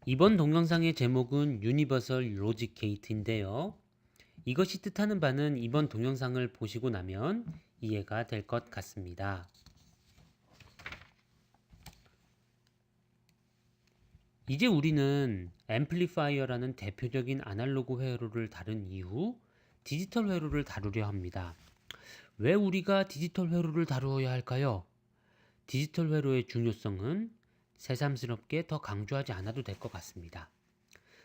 이번 동영상의 제목은 유니버설 로직 게이트인데요. 이것이 뜻하는 바는 이번 동영상을 보시고 나면 이해가 될 것 같습니다. 이제 우리는 앰플리파이어라는 대표적인 아날로그 회로를 다룬 이후 디지털 회로를 다루려 합니다. 왜 우리가 디지털 회로를 다루어야 할까요? 디지털 회로의 중요성은 새삼스럽게 더 강조하지 않아도 될 것 같습니다.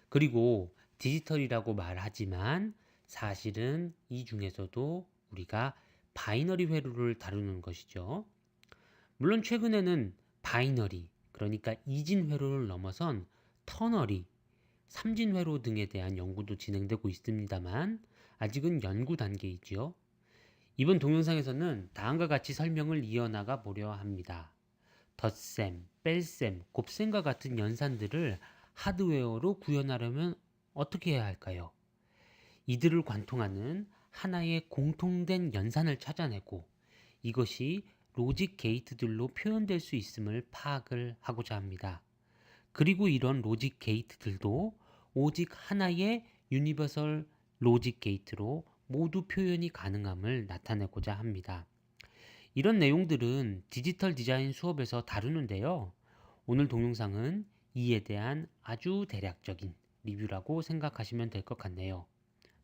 그리고 디지털이라고 말하지만 사실은 이 중에서도 우리가 바이너리 회로를 다루는 것이죠. 물론 최근에는 바이너리, 그러니까 이진 회로를 넘어선 터너리, 삼진 회로 등에 대한 연구도 진행되고 있습니다만 아직은 연구 단계이지요. 이번 동영상에서는 다음과 같이 설명을 이어나가 보려 합니다. 덧셈, 뺄셈, 곱셈과 같은 연산들을 하드웨어로 구현하려면 어떻게 해야 할까요? 이들을 관통하는 하나의 공통된 연산을 찾아내고 이것이 로직 게이트들로 표현될 수 있음을 파악을 하고자 합니다. 그리고 이런 로직 게이트들도 오직 하나의 유니버설 로직 게이트로 모두 표현이 가능함을 나타내고자 합니다. 이런 내용들은 디지털 디자인 수업에서 다루는데요. 오늘 동영상은 이에 대한 아주 대략적인 리뷰라고 생각하시면 될 것 같네요.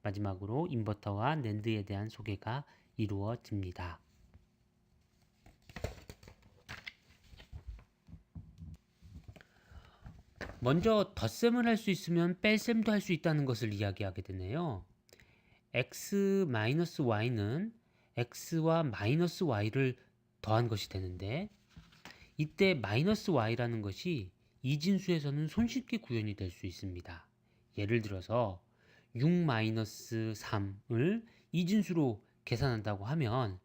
마지막으로 인버터와 낸드에 대한 소개가 이루어집니다. 먼저 덧셈을 할 수 있으면 뺄셈도 할 수 있다는 것을 이야기하게 되네요. x-y는 x와 마이너스 y를 더한 것이 되는데 이때 마이너스 y라는 것이 이진수에서는 손쉽게 구현이 될 수 있습니다. 예를 들어서 6-3을 이진수로 계산한다고 하면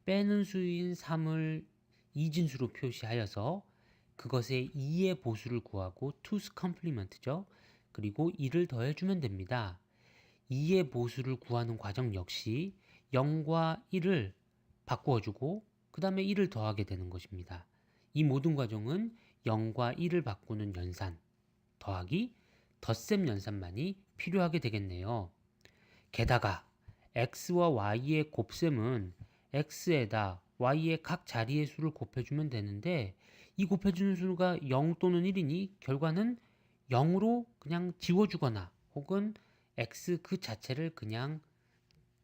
빼는 수인 3을 이진수로 표시하여서 그것의 2의 보수를 구하고 2's complement죠. 그리고 2를 더해주면 됩니다. 2의 보수를 구하는 과정 역시 0과 1을 바꾸어주고 그 다음에 1을 더하게 되는 것입니다. 이 모든 과정은 0과 1을 바꾸는 연산, 더하기 덧셈 연산만이 필요하게 되겠네요. 게다가 x와 y의 곱셈은 x에다 y의 각 자리의 수를 곱해주면 되는데 이 곱해주는 수가 0 또는 1이니 결과는 0으로 그냥 지워주거나 혹은 x 그 자체를 그냥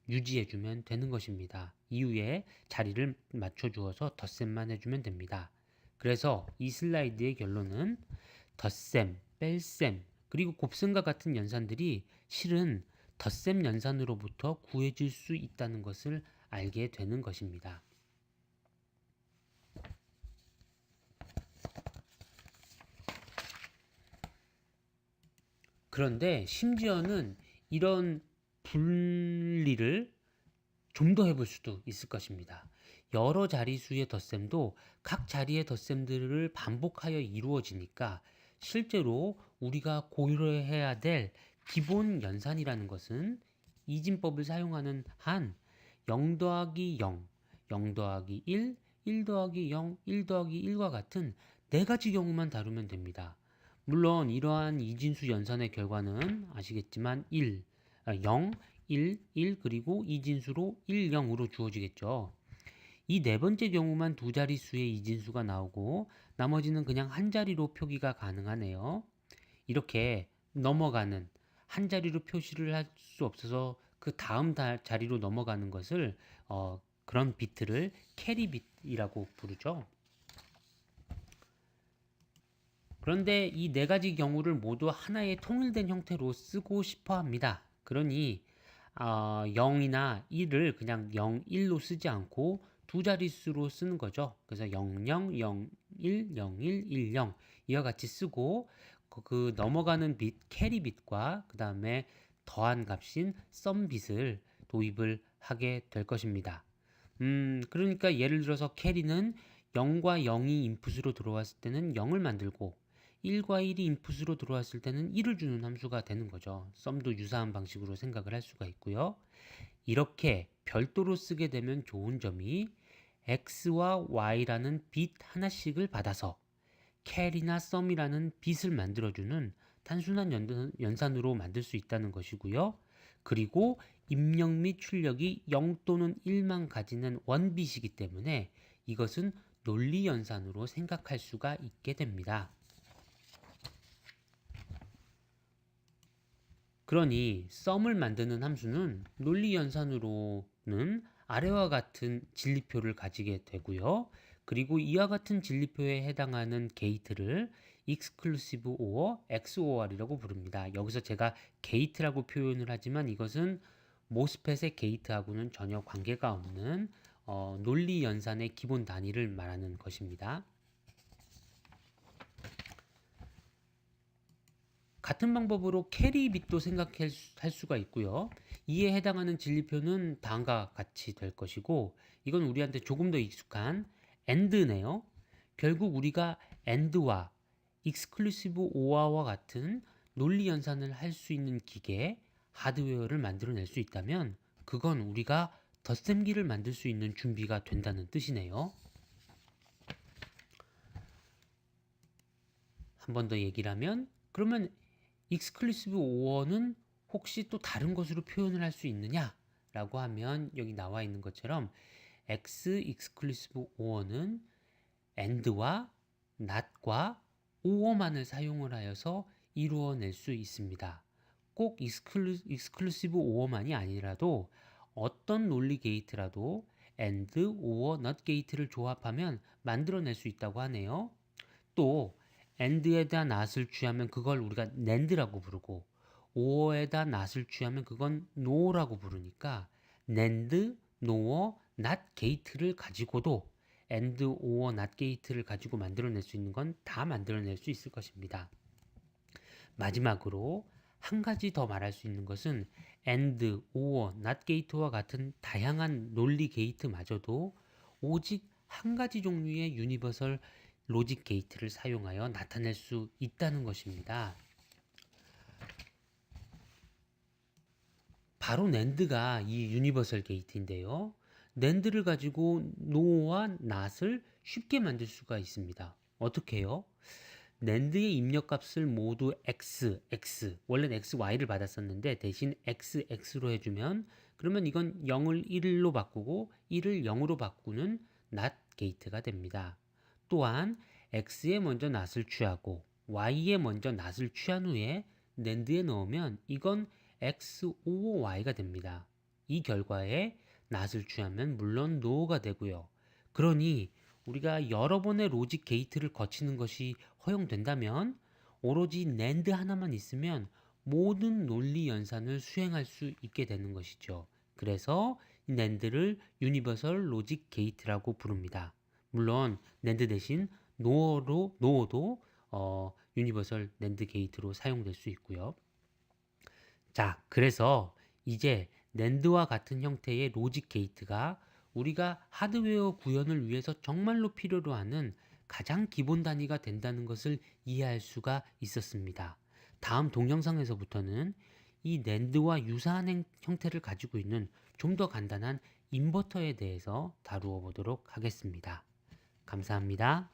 유지해주면 되는 것입니다. 이후에 자리를 맞춰주어서 덧셈만 해주면 됩니다. 그래서 이 슬라이드의 결론은 덧셈, 뺄셈, 그리고 곱셈과 같은 연산들이 실은 덧셈 연산으로부터 구해질 수 있다는 것을 알게 되는 것입니다. 그런데 심지어는 이런 분리를 좀 더 해볼 수도 있을 것입니다. 여러 자리수의 덧셈도 각 자리의 덧셈들을 반복하여 이루어지니까 실제로 우리가 고려해야 될 기본 연산이라는 것은 이진법을 사용하는 한 0 더하기 0, 0 더하기 1, 1 더하기 0, 1 더하기 1과 같은 네 가지 경우만 다루면 됩니다. 물론 이러한 이진수 연산의 결과는 아시겠지만 0, 1 그리고 이진수로 1, 0으로 주어지겠죠. 이 네 번째 경우만 두 자릿수의 이진수가 나오고 나머지는 그냥 한 자리로 표기가 가능하네요. 이렇게 넘어가는 한 자리로 표시를 할 수 없어서 그 다음 자리로 넘어가는 것을 그런 비트를 캐리 bit이라고 부르죠. 그런데 이 네 가지 경우를 모두 하나의 통일된 형태로 쓰고 싶어 합니다. 그러니 0이나 1을 그냥 0, 1로 쓰지 않고 두 자릿수로 쓰는 거죠. 그래서 00, 01, 01, 10 이와 같이 쓰고 그 넘어가는 빛, 캐리 빛과 그 다음에 더한 값인 썸 빛을 도입을 하게 될 것입니다. 그러니까 예를 들어서 캐리는 0과 0이 인풋으로 들어왔을 때는 0을 만들고 1과 1이 인풋으로 들어왔을 때는 1을 주는 함수가 되는 거죠. 썸도 유사한 방식으로 생각을 할 수가 있고요. 이렇게 별도로 쓰게 되면 좋은 점이 x와 y라는 빛 하나씩을 받아서 캐리나 썸이라는 빛을 만들어주는 단순한 연산으로 만들 수 있다는 것이고요. 그리고 입력 및 출력이 0 또는 1만 가지는 원빗이기 때문에 이것은 논리 연산으로 생각할 수가 있게 됩니다. 그러니 썸을 만드는 함수는 논리 연산으로는 아래와 같은 진리표를 가지게 되고요. 그리고 이와 같은 진리표에 해당하는 게이트를 exclusive or XOR이라고 부릅니다. 여기서 제가 게이트라고 표현을 하지만 이것은 모스펫의 게이트하고는 전혀 관계가 없는 논리 연산의 기본 단위를 말하는 것입니다. 같은 방법으로 캐리 빗도 생각할 수가 있고요. 이에 해당하는 진리표는 다음과 같이 될 것이고, 이건 우리한테 조금 더 익숙한 AND네요. 결국 우리가 AND와 exclusive OR와 같은 논리 연산을 할 수 있는 기계, 하드웨어를 만들어낼 수 있다면 그건 우리가 덧셈기를 만들 수 있는 준비가 된다는 뜻이네요. 한 번 더 얘기를 하면, 그러면 exclusive OR는 혹시 또 다른 것으로 표현을 할 수 있느냐? 라고 하면 여기 나와 있는 것처럼 X exclusive OR는 AND와 NOT과 OR만을 사용을 하여서 이루어낼 수 있습니다. 꼭 exclusive OR만이 아니라도 어떤 논리 게이트라도 AND, OR, NOT 게이트를 조합하면 만들어낼 수 있다고 하네요. 또 AND에다 NOT을 취하면 그걸 우리가 NAND라고 부르고 OR에다 NOT을 취하면 그건 NOR라고 부르니까 NAND, NOR, NOT 게이트를 가지고도 AND, OR, NOT 게이트를 가지고 만들어낼 수 있는 건 다 만들어낼 수 있을 것입니다. 마지막으로 한 가지 더 말할 수 있는 것은 AND, OR, NOT 게이트와 같은 다양한 논리 게이트마저도 오직 한 가지 종류의 유니버설 로직 게이트를 사용하여 나타낼 수 있다는 것입니다. 바로 NAND가 이 유니버설 게이트인데요. NAND를 가지고 NOR와 NOT을 쉽게 만들 수가 있습니다. 어떻게 해요? NAND의 입력값을 모두 X, 원래는 XY를 받았었는데 대신 XX,X로 해주면 그러면 이건 0을 1로 바꾸고 1을 0으로 바꾸는 NOT 게이트가 됩니다. 또한 X에 먼저 NOT을 취하고 Y에 먼저 NOT을 취한 후에 NAND에 넣으면 이건 XORY가 됩니다. 이 결과에 NOT을 취하면 물론 NOR가 되고요. 그러니 우리가 여러 번의 로직 게이트를 거치는 것이 허용된다면 오로지 NAND 하나만 있으면 모든 논리 연산을 수행할 수 있게 되는 것이죠. 그래서 이 NAND를 유니버설 로직 게이트라고 부릅니다. 물론 NAND 대신 NOR도 유니버설 NAND 게이트로 사용될 수 있고요. 자, 그래서 이제 NAND와 같은 형태의 로직 게이트가 우리가 하드웨어 구현을 위해서 정말로 필요로 하는 가장 기본 단위가 된다는 것을 이해할 수가 있었습니다. 다음 동영상에서부터는 이 NAND와 유사한 형태를 가지고 있는 좀 더 간단한 인버터에 대해서 다루어 보도록 하겠습니다. 감사합니다.